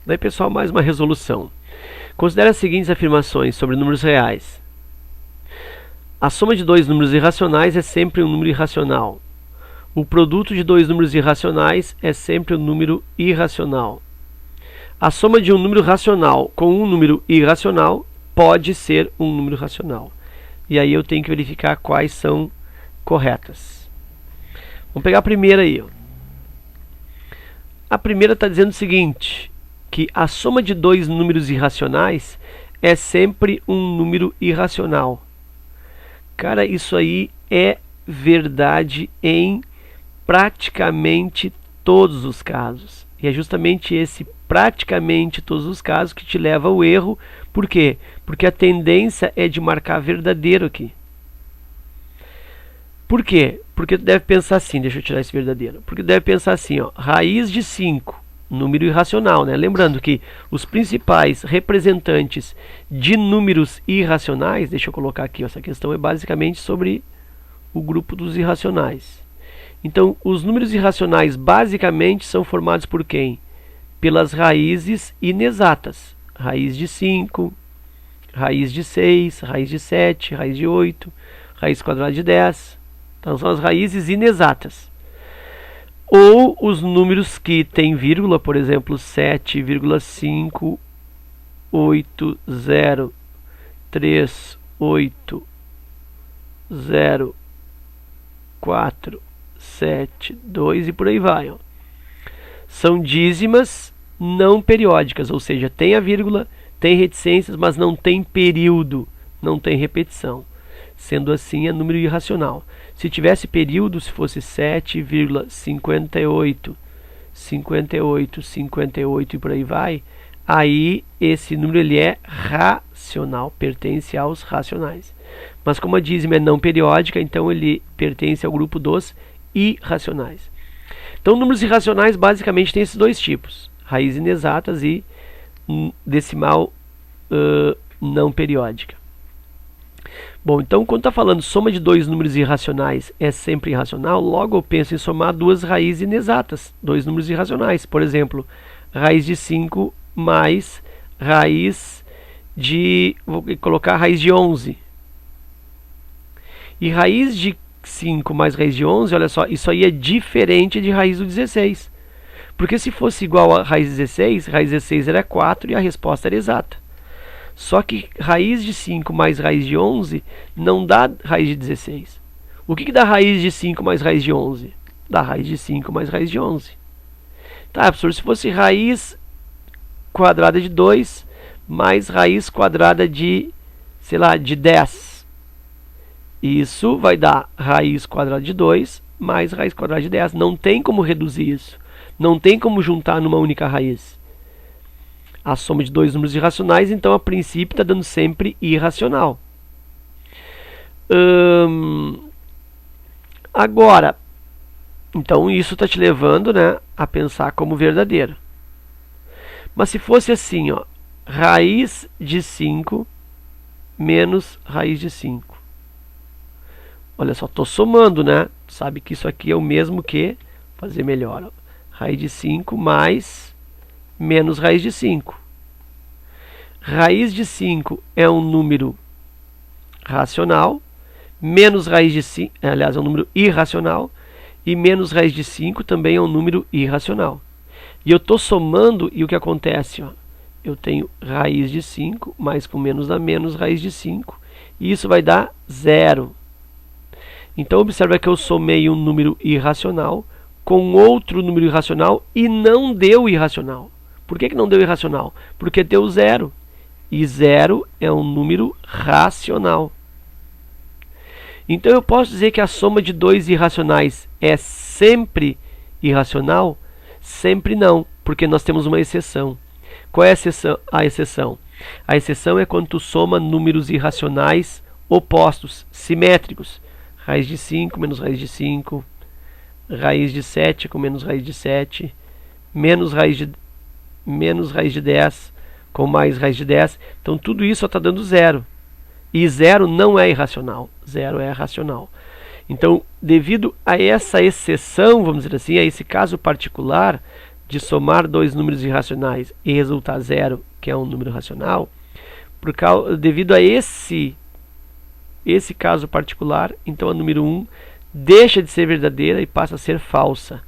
Daí, pessoal, mais uma resolução. Considere as seguintes afirmações sobre números reais. A soma de dois números irracionais é sempre um número irracional. O produto de dois números irracionais é sempre um número irracional. A soma de um número racional com um número irracional pode ser um número racional. E aí eu tenho que verificar quais são corretas. Vamos pegar a primeira aí. A primeira está dizendo o seguinte, que a soma de dois números irracionais é sempre um número irracional. Cara, isso aí é verdade em praticamente todos os casos. E é justamente esse praticamente todos os casos que te leva ao erro. Por quê? Porque a tendência é de marcar verdadeiro aqui. Por quê? Porque tu deve pensar assim, deixa eu tirar esse verdadeiro. Porque tu deve pensar assim, ó, raiz de 5, número irracional, né? Lembrando que os principais representantes de números irracionais, deixa eu colocar aqui, ó, essa questão é basicamente sobre o grupo dos irracionais. Então, os números irracionais basicamente são formados por quem? Pelas raízes inexatas. Raiz de 5, raiz de 6, raiz de 7, raiz de 8, raiz quadrada de 10. Então, são as raízes inexatas. Ou os números que têm vírgula, por exemplo, 7,5, 8, 0, 3, 8, 0, 4, 7, 2 e por aí vai. Ó. São dízimas não periódicas, ou seja, tem a vírgula, tem reticências, mas não tem período, não tem repetição. Sendo assim, é número irracional. Se tivesse período, se fosse 7,58, 58, 58 e por aí vai, aí esse número ele é racional, pertence aos racionais. Mas como a dízima é não periódica, então ele pertence ao grupo dos irracionais. Então, números irracionais basicamente tem esses dois tipos, raízes inexatas e decimal não periódica. Bom, então quando está falando soma de dois números irracionais é sempre irracional, logo eu penso em somar duas raízes inexatas, dois números irracionais. Por exemplo, raiz de 5 mais raiz de, vou colocar raiz de 11. E raiz de 5 mais raiz de 11, olha só, isso aí é diferente de raiz do 16. Porque se fosse igual a raiz 16, raiz 16 era 4 e a resposta era exata. Só que raiz de 5 mais raiz de 11 não dá raiz de 16. O que dá raiz de 5 mais raiz de 11? Dá raiz de 5 mais raiz de 11. Tá, professor, se fosse raiz quadrada de 2 mais raiz quadrada de, sei lá, de 10. Isso vai dar raiz quadrada de 2 mais raiz quadrada de 10. Não tem como reduzir isso. Não tem como juntar numa única raiz. A soma de dois números irracionais, então, a princípio, está dando sempre irracional. Agora, então, isso está te levando, né, a pensar como verdadeiro. Mas se fosse assim, ó, raiz de 5 menos raiz de 5. Olha só, estou somando, né? Sabe que isso aqui é o mesmo que, fazer melhor, ó, raiz de 5 mais menos raiz de 5. Raiz de 5 é um número racional, menos raiz de 5, aliás, é um número irracional, e menos raiz de 5 também é um número irracional. E eu estou somando, e o que acontece? Ó, eu tenho raiz de 5, mais com menos dá menos raiz de 5, e isso vai dar 0. Então, observa que eu somei um número irracional com outro número irracional e não deu irracional. Por que não deu irracional? Porque deu 0. E 0 é um número racional. Então eu posso dizer que a soma de dois irracionais é sempre irracional? Sempre não, porque nós temos uma exceção. Qual é a exceção? A exceção é quando tu soma números irracionais opostos, simétricos. Raiz de 5 menos raiz de 5, raiz de 7 com menos raiz de 7, menos raiz de 10 com mais raiz de 10. Então tudo isso está dando 0. E 0 não é irracional, 0 é racional. Então, devido a essa exceção, vamos dizer assim, a esse caso particular de somar dois números irracionais e resultar zero, que é um número racional, devido a esse caso particular, então a número 1 deixa de ser verdadeira e passa a ser falsa,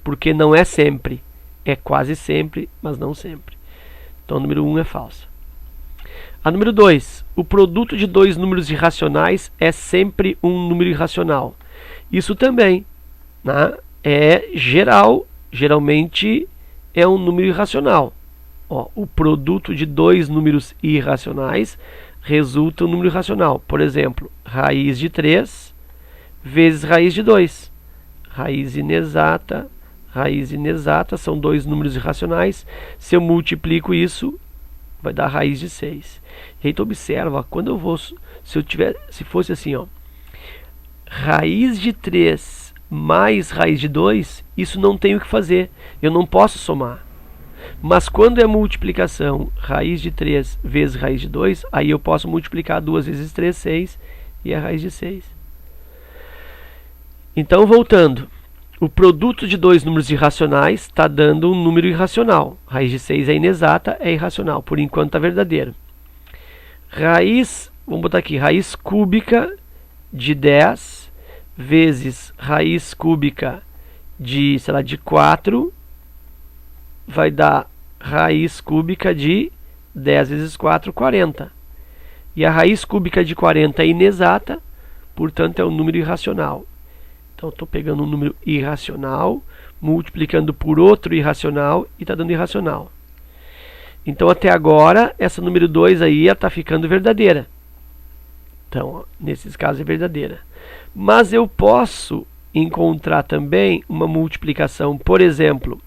porque não é sempre, é quase sempre, mas não sempre. Então a número 1 é falsa. A número 2, o produto de dois números irracionais é sempre um número irracional. Isso também, né, é geral, geralmente é um número irracional. Ó, o produto de dois números irracionais resulta um número irracional. Por exemplo, raiz de 3 vezes raiz de 2. Raiz inexata são dois números irracionais. Se eu multiplico isso, vai dar raiz de 6. E aí tu observa, ó, quando eu vou, se fosse assim, ó, raiz de 3 mais raiz de 2, isso não tem o que fazer, eu não posso somar. Mas quando é multiplicação, raiz de 3 vezes raiz de 2, aí eu posso multiplicar 2 vezes 3, 6, e a raiz de 6. Então, voltando, o produto de dois números irracionais está dando um número irracional. Raiz de 6 é inexata, é irracional, por enquanto está verdadeiro. Vamos botar aqui, raiz cúbica de 10 vezes raiz cúbica de, sei lá, de 4, vai dar raiz cúbica de 10 vezes 4, 40. E a raiz cúbica de 40 é inexata, portanto é um número irracional. Então estou pegando um número irracional, multiplicando por outro irracional e está dando irracional. Então até agora, essa número 2 aí está ficando verdadeira. Então, ó, nesses casos é verdadeira. Mas eu posso encontrar também uma multiplicação, por exemplo,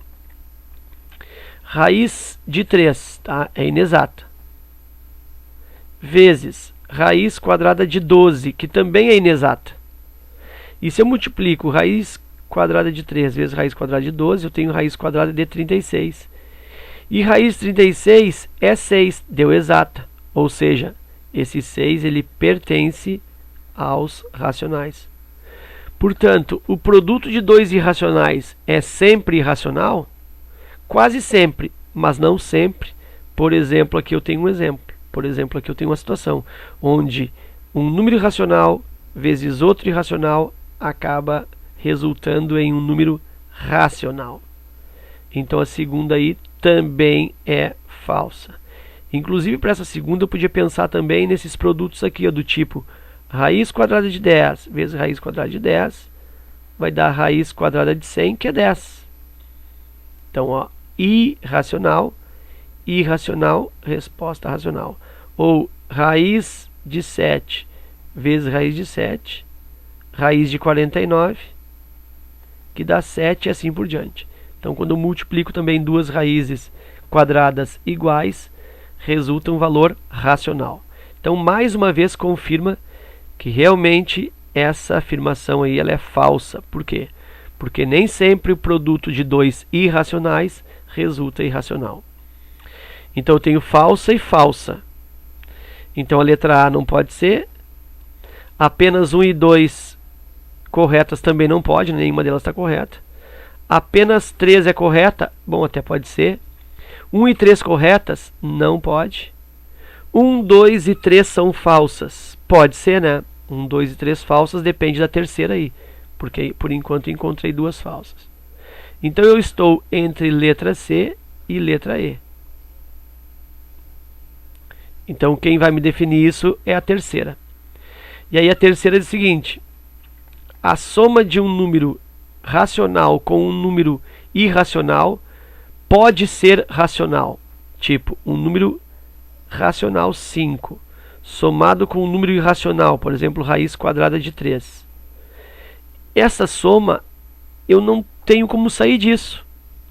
raiz de 3, tá? É inexata, vezes raiz quadrada de 12, que também é inexata. E se eu multiplico raiz quadrada de 3 vezes raiz quadrada de 12, eu tenho raiz quadrada de 36. E raiz de 36 é 6, deu exata. Ou seja, esse 6 ele pertence aos racionais. Portanto, o produto de dois irracionais é sempre irracional? Quase sempre, mas não sempre. Por exemplo, aqui eu tenho um exemplo. Por exemplo, aqui eu tenho uma situação onde um número irracional vezes outro irracional acaba resultando em um número racional. Então a segunda aí também é falsa. Inclusive para essa segunda eu podia pensar também nesses produtos aqui, ó, do tipo raiz quadrada de 10 vezes raiz quadrada de 10 vai dar raiz quadrada de 100, que é 10. Então, ó, irracional, irracional, resposta racional. Ou raiz de 7 vezes raiz de 7, raiz de 49, que dá 7 e assim por diante. Então, quando eu multiplico também duas raízes quadradas iguais, resulta um valor racional. Então, mais uma vez, confirma que realmente essa afirmação aí ela é falsa. Por quê? Porque nem sempre o produto de dois irracionais resulta irracional. Então, eu tenho falsa e falsa. Então, a letra A não pode ser. Apenas 1 e 2 corretas também não pode, nenhuma delas está correta. Apenas 3 é correta? Bom, até pode ser. 1 e 3 corretas? Não pode. 1, 2 e 3 são falsas? Pode ser, né? 1, 2 e 3 falsas, depende da terceira aí. Porque por enquanto encontrei duas falsas. Então eu estou entre letra C e letra E. Então quem vai me definir isso é a terceira. E aí a terceira diz o seguinte: a soma de um número racional com um número irracional pode ser racional. Tipo, um número racional 5 somado com um número irracional, por exemplo, raiz quadrada de 3. Essa soma, eu não tenho como sair disso,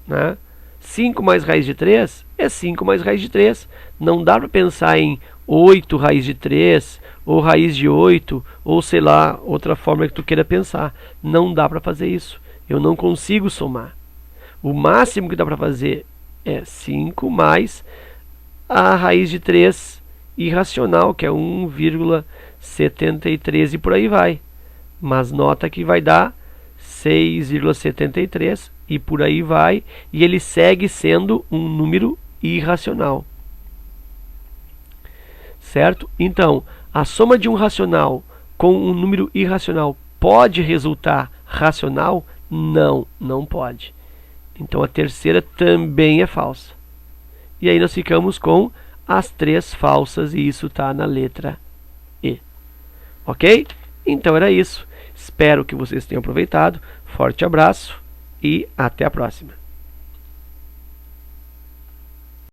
né? 5 mais raiz de 3 é 5 mais raiz de 3. Não dá para pensar em 8 raiz de 3, ou raiz de 8, ou sei lá, outra forma que tu queira pensar. Não dá para fazer isso. Eu não consigo somar. O máximo que dá para fazer é 5 mais a raiz de 3 irracional, que é 1,73 e por aí vai. Mas nota que vai dar 6,73 e por aí vai, e ele segue sendo um número irracional. Certo? Então, a soma de um racional com um número irracional pode resultar racional? Não, não pode. Então a terceira também é falsa. E aí nós ficamos com as 3 falsas e isso está na letra E. Ok? Então era isso. Espero que vocês tenham aproveitado. Forte abraço e até a próxima.